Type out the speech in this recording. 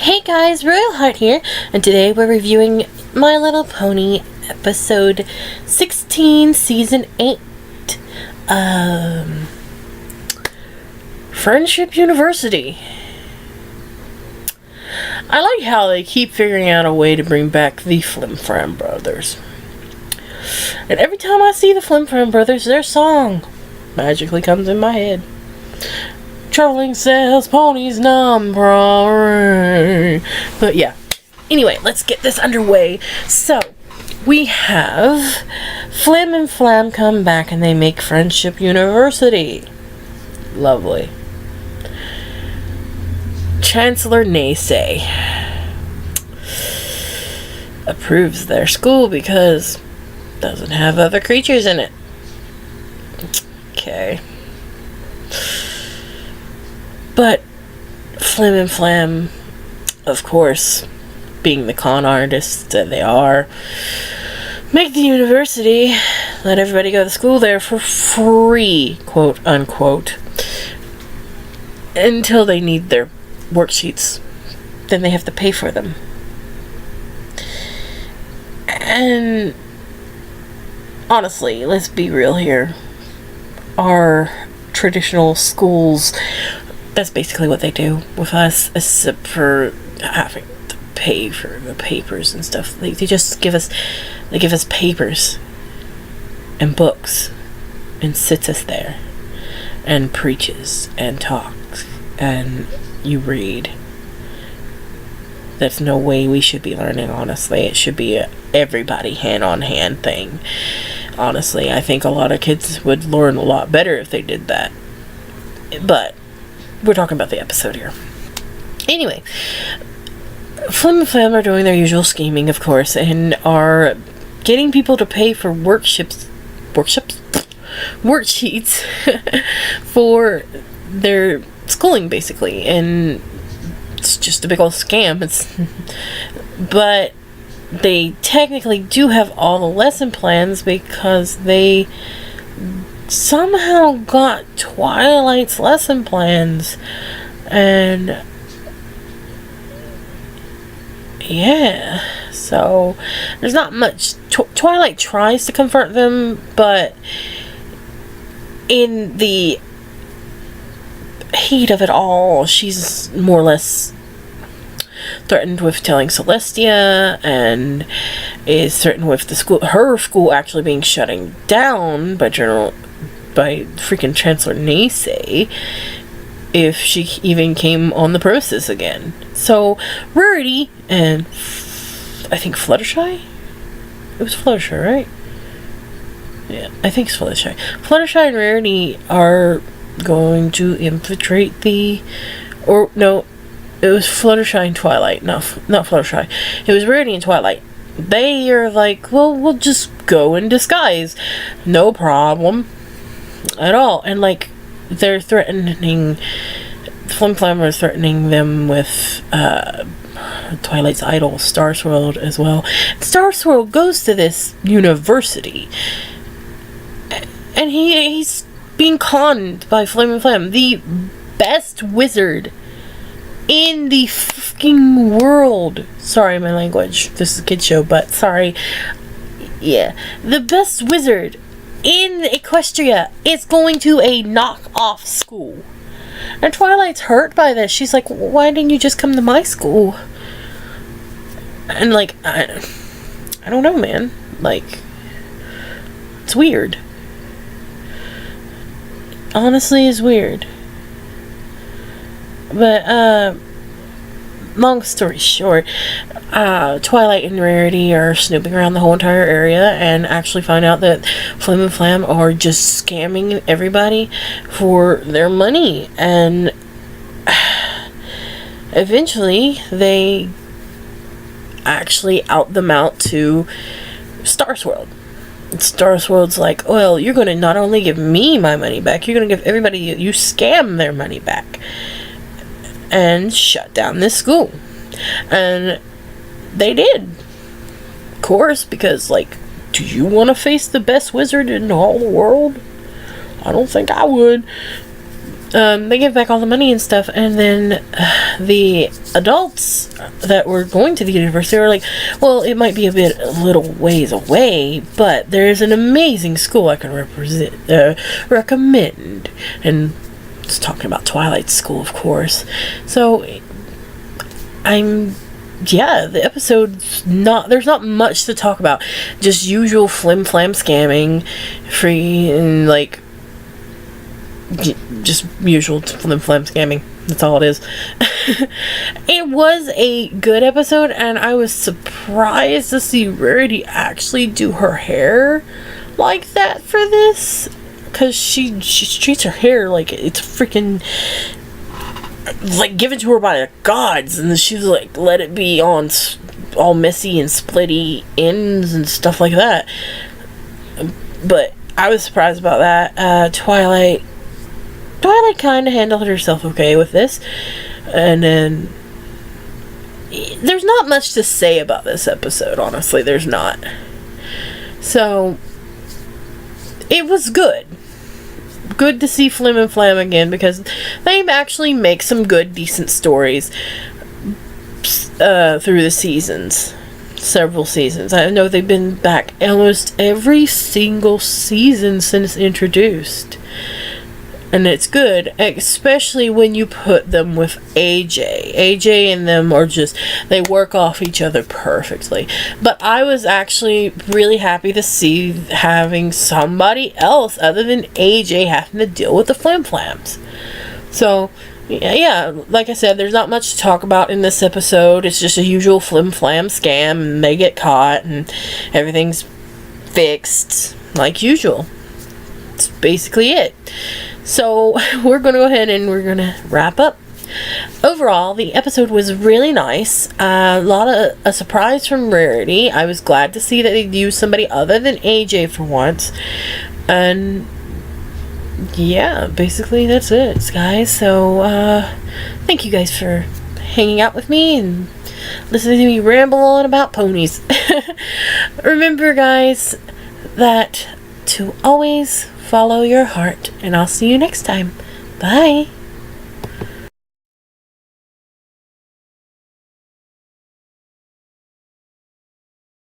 Hey guys, Royal Heart here, and today we're reviewing My Little Pony episode 16, season 8. Friendship University. I like how they keep figuring out a way to bring back the Flim and Flam brothers. And every time I see the Flim and Flam brothers, their song magically comes in my head. Traveling sales, ponies, number. But yeah. Anyway, let's get this underway. So, we have Flim and Flam come back and they make Friendship University. Lovely. Chancellor Naysay approves their school because it doesn't have other creatures in it. Okay. But Flim and Flam, of course, being the con artists that they are, make the university, let everybody go to school there for free, quote unquote, until they need their worksheets. Then they have to pay for them. And honestly, let's be real here. Our traditional schools, that's basically what they do with us, except for having to pay for the papers and stuff. They just give us papers and books and sits us there and preaches and talks and you read. That's no way we should be learning, honestly. It should be a everybody hand-on-hand thing. Honestly, I think a lot of kids would learn a lot better if they did that. But we're talking about the episode here. Anyway, Flim and Flam are doing their usual scheming, of course, and are getting people to pay for worksheets for their schooling, basically. And it's just a big old scam. But they technically do have all the lesson plans because they somehow got Twilight's lesson plans, and yeah, so there's not much. Twilight tries to confront them, but in the heat of it all, she's more or less threatened with telling Celestia, and is threatened with her school actually being shutting down by freaking Chancellor Naysay if she even came on the premises again. So Rarity and I think Fluttershy? It was Fluttershy, right? Yeah, I think it's Fluttershy. Fluttershy and Rarity are going to infiltrate it was Fluttershy and Twilight. No, not Fluttershy. It was Rarity and Twilight. They are like, well, we'll just go in disguise. No problem at all. And like, they're threatening, Flim Flam are threatening them with Twilight's idol, Star Swirl, as well. Star Swirl goes to this university, and he's being conned by Flim and Flam, the best wizard in the fucking world. Sorry, my language. This is a kid show, but sorry. Yeah. The best wizard in Equestria is going to a knockoff school. And Twilight's hurt by this. She's like, why didn't you just come to my school? And like, I don't know, man. Like, it's weird. Honestly, it's weird. But, long story short, Twilight and Rarity are snooping around the whole entire area and actually find out that Flim and Flam are just scamming everybody for their money. And eventually, they actually out them out to Star Swirl. Star Swirl's like, well, you're going to not only give me my money back, you're going to give everybody you scam their money back. And shut down this school. And they did. Of course, because, like, do you want to face the best wizard in all the world? I don't think I would. They give back all the money and stuff, and then the adults that were going to the university are like, well, it might be a little ways away, but there's an amazing school I can recommend. And it's talking about Twilight School, of course. So the episode's there's not much to talk about. Just usual flim flam scamming, free, and like, just usual flim flam scamming. That's all it is. It was a good episode, and I was surprised to see Rarity actually do her hair like that for this, because she treats her hair like it's freaking like given to her by the gods, and she was like, let it be on all messy and splitty ends and stuff like that. But I was surprised about that. Twilight kind of handled herself okay with this, and then there's not much to say about this episode, honestly. There's not. So it was good to see Flim and Flam again, because they actually make some good, decent stories through the seasons. Several seasons. I know they've been back almost every single season since introduced. And it's good, especially when you put them with AJ. AJ and them are just, they work off each other perfectly. But I was actually really happy to see having somebody else other than AJ having to deal with the Flim Flams. So, yeah, like I said, there's not much to talk about in this episode. It's just a usual Flim Flam scam, and they get caught, and everything's fixed like usual. That's basically it. So we're going to go ahead and we're going to wrap up. Overall, the episode was really nice. A surprise from Rarity. I was glad to see that they used somebody other than AJ for once. And yeah, basically that's it, guys. So thank you guys for hanging out with me and listening to me ramble on about ponies. Remember, guys, that to always follow your heart, and I'll see you next time. Bye.